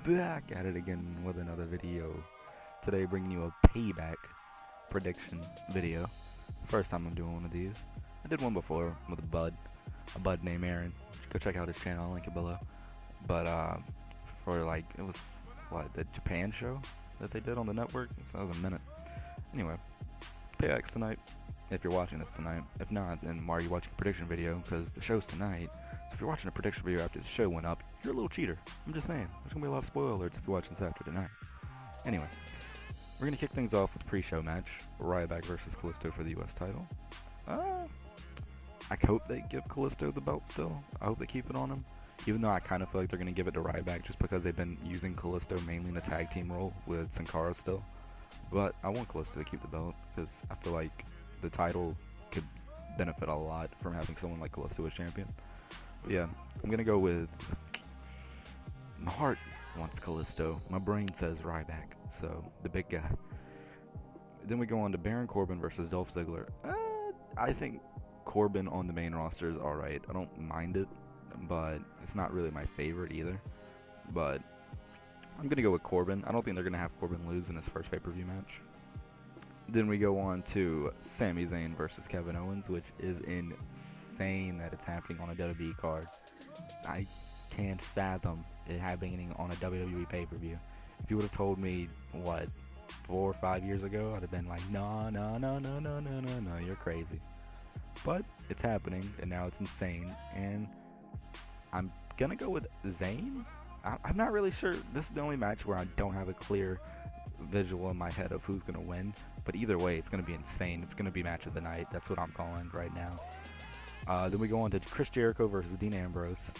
Back at it again with another video. Today bringing you a payback prediction video. First time I'm doing one of these. I did one before with a bud named Aaron. Go check out his channel, I'll link it below. But for like, it was the Japan show that they did on the network, so that was a minute. Anyway, payback's tonight, if you're watching this tonight. If not, then why are you watching a prediction video? Because the show's tonight. So if you're watching a prediction video after the show went up, you're a little cheater. I'm just saying. There's going to be a lot of spoiler alerts if you're watching this after tonight. Anyway, we're going to kick things off with the pre-show match. Ryback versus Kalisto for the US title. I hope they give Kalisto the belt still. I hope they keep it on him. Even though I kind of feel like they're going to give it to Ryback just because they've been using Kalisto mainly in a tag team role with Sin Cara still. But I want Kalisto to keep the belt because I feel like the title could benefit a lot from having someone like Kalisto as champion. But yeah, I'm gonna go with my heart wants Kalisto. My brain says Ryback, so the big guy. Then we go on to Baron Corbin versus Dolph Ziggler. I think Corbin on the main roster is alright. I don't mind it, but it's not really my favorite either. But I'm gonna go with Corbin. I don't think they're gonna have Corbin lose in his first pay-per-view match. Then we go on to Sami Zayn versus Kevin Owens, which is insane that it's happening on a WWE card. I can't fathom it happening on a WWE pay-per-view. If you would have told me, 4 or 5 years ago, I'd have been like, no, you're crazy. But it's happening, and now it's insane, and I'm gonna go with Zayn. I'm not really sure. This is the only match where I don't have a clear visual in my head of who's gonna win, but either way it's gonna be insane. It's gonna be match of the night. That's what I'm calling right now. Then we go on to Chris Jericho versus Dean Ambrose.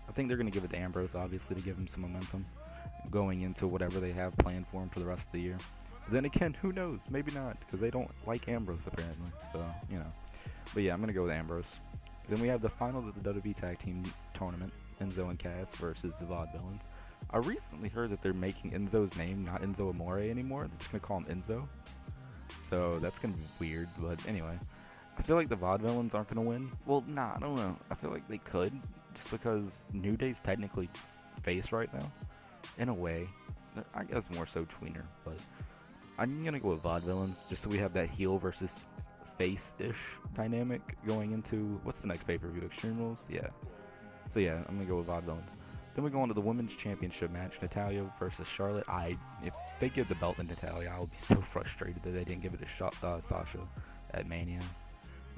I think they're gonna give it to Ambrose, obviously, to give him some momentum going into whatever they have planned for him for the rest of the year. But then again, who knows, maybe not, because they don't like Ambrose apparently, so you know. But yeah, I'm gonna go with Ambrose. Then we have the finals of the WWE Tag Team Tournament, Enzo and Cass versus the Vaudevillains. I recently heard that they're making Enzo's name not Enzo Amore anymore. They're just going to call him Enzo. So that's going to be weird. But anyway, I feel like the Vaudevillains aren't going to win. Well, nah, I don't know. I feel like they could just because New Day's technically face right now. In a way. I guess more so tweener. But I'm going to go with Vaudevillains just so we have that heel versus face-ish dynamic going into... What's the next pay-per-view? Extreme Rules? Yeah. So yeah, I'm going to go with Vaudevillains. Then we go on to the Women's Championship match, Natalya versus Charlotte. If they give the belt to Natalya, I'll be so frustrated that they didn't give it to Sasha at Mania.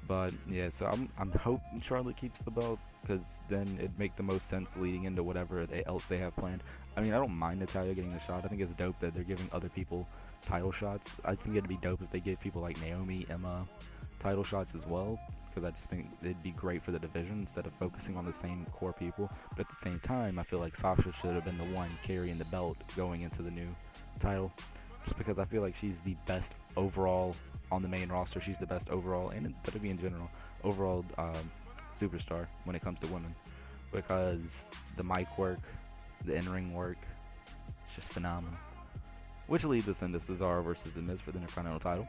But yeah, so I'm hoping Charlotte keeps the belt because then it'd make the most sense leading into whatever else they have planned. I mean, I don't mind Natalya getting the shot. I think it's dope that they're giving other people title shots. I think it'd be dope if they give people like Naomi, Emma title shots as well, because I just think it'd be great for the division instead of focusing on the same core people. But at the same time, I feel like Sasha should have been the one carrying the belt going into the new title, just because I feel like she's the best overall on the main roster. She's the best overall, and WWE in general, overall superstar when it comes to women, because the mic work, the in-ring work, it's just phenomenal. Which leads us into Cesaro versus The Miz for the Intercontinental title.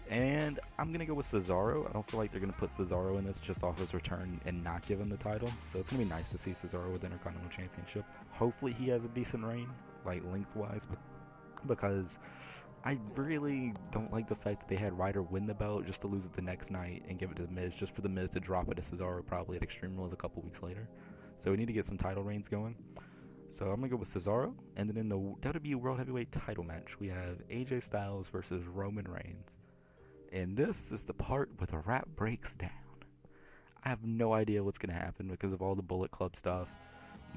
And I'm going to go with Cesaro. I don't feel like they're going to put Cesaro in this just off his return and not give him the title. So it's going to be nice to see Cesaro with the Intercontinental Championship. Hopefully he has a decent reign, like lengthwise, because I really don't like the fact that they had Ryder win the belt just to lose it the next night and give it to The Miz, just for The Miz to drop it to Cesaro probably at Extreme Rules a couple weeks later. So we need to get some title reigns going. So I'm going to go with Cesaro. And then in the WWE World Heavyweight title match, we have AJ Styles versus Roman Reigns. And this is the part where the rap breaks down. I have no idea what's going to happen because of all the Bullet Club stuff.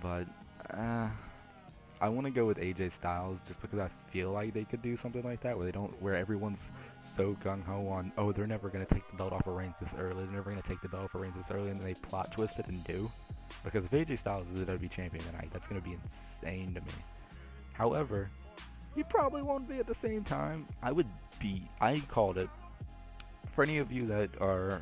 But I want to go with AJ Styles just because I feel like they could do something like that where everyone's so gung-ho on, oh, they're never going to take the belt off of Reigns this early. They're never going to take the belt off of Reigns this early, and then they plot twist it and do. Because if AJ Styles is the WWE champion tonight, that's going to be insane to me. However, he probably won't be at the same time. I called it. For any of you that are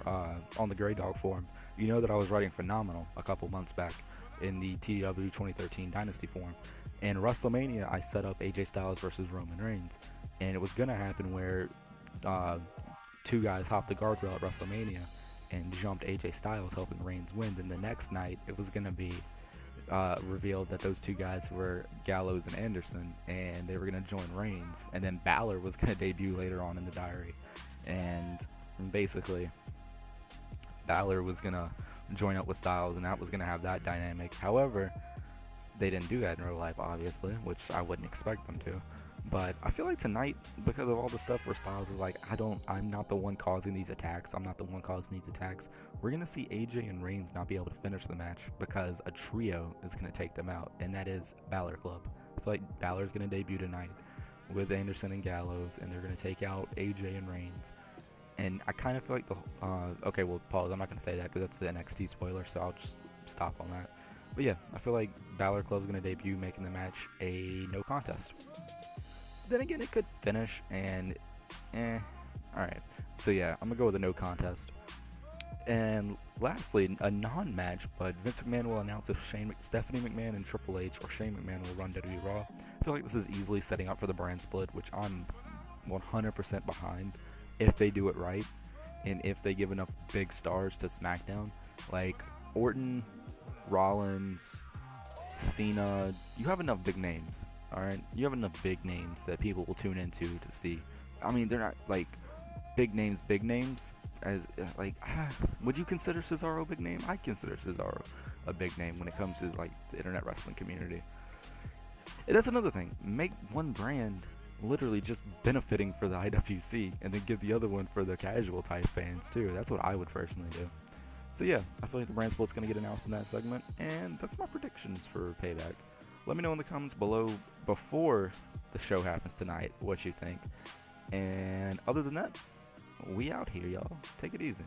on the Grey Dog forum, you know that I was writing Phenomenal a couple months back in the TW 2013 Dynasty forum. And WrestleMania, I set up AJ Styles versus Roman Reigns. And it was going to happen where two guys hopped the guardrail at WrestleMania and jumped AJ Styles, helping Reigns win. Then the next night, it was going to be revealed that those two guys were Gallows and Anderson, and they were going to join Reigns, and then Balor was going to debut later on in the diary, and basically Balor was going to join up with Styles, and that was going to have that dynamic. However, they didn't do that in real life, obviously, which I wouldn't expect them to. But I feel like tonight, because of all the stuff where Styles is like, I'm not the one causing these attacks. I'm not the one causing these attacks. We're going to see AJ and Reigns not be able to finish the match because a trio is going to take them out, and that is Balor Club. I feel like Balor's going to debut tonight with Anderson and Gallows, and they're going to take out AJ and Reigns. And I kind of feel like okay, well, pause. I'm not going to say that because that's the NXT spoiler, so I'll just stop on that. But yeah, I feel like Balor Club's going to debut, making the match a no contest. Then again, it could finish, and alright. So yeah, I'm going to go with a no contest. And lastly, a non-match, but Vince McMahon will announce if Stephanie McMahon and Triple H or Shane McMahon will run WWE Raw. I feel like this is easily setting up for the brand split, which I'm 100% behind if they do it right, and if they give enough big stars to SmackDown. Like Orton, Rollins, Cena, you have enough big names. Alright, you have enough big names that people will tune into to see. I mean, they're not like big names. As like, would you consider Cesaro a big name? I consider Cesaro a big name when it comes to like the internet wrestling community. And that's another thing. Make one brand literally just benefiting for the IWC, and then give the other one for the casual type fans too. That's what I would personally do. So yeah, I feel like the brand split's going to get announced in that segment, and that's my predictions for Payback. Let me know in the comments below before the show happens tonight what you think. And other than that, we out here, y'all. Take it easy.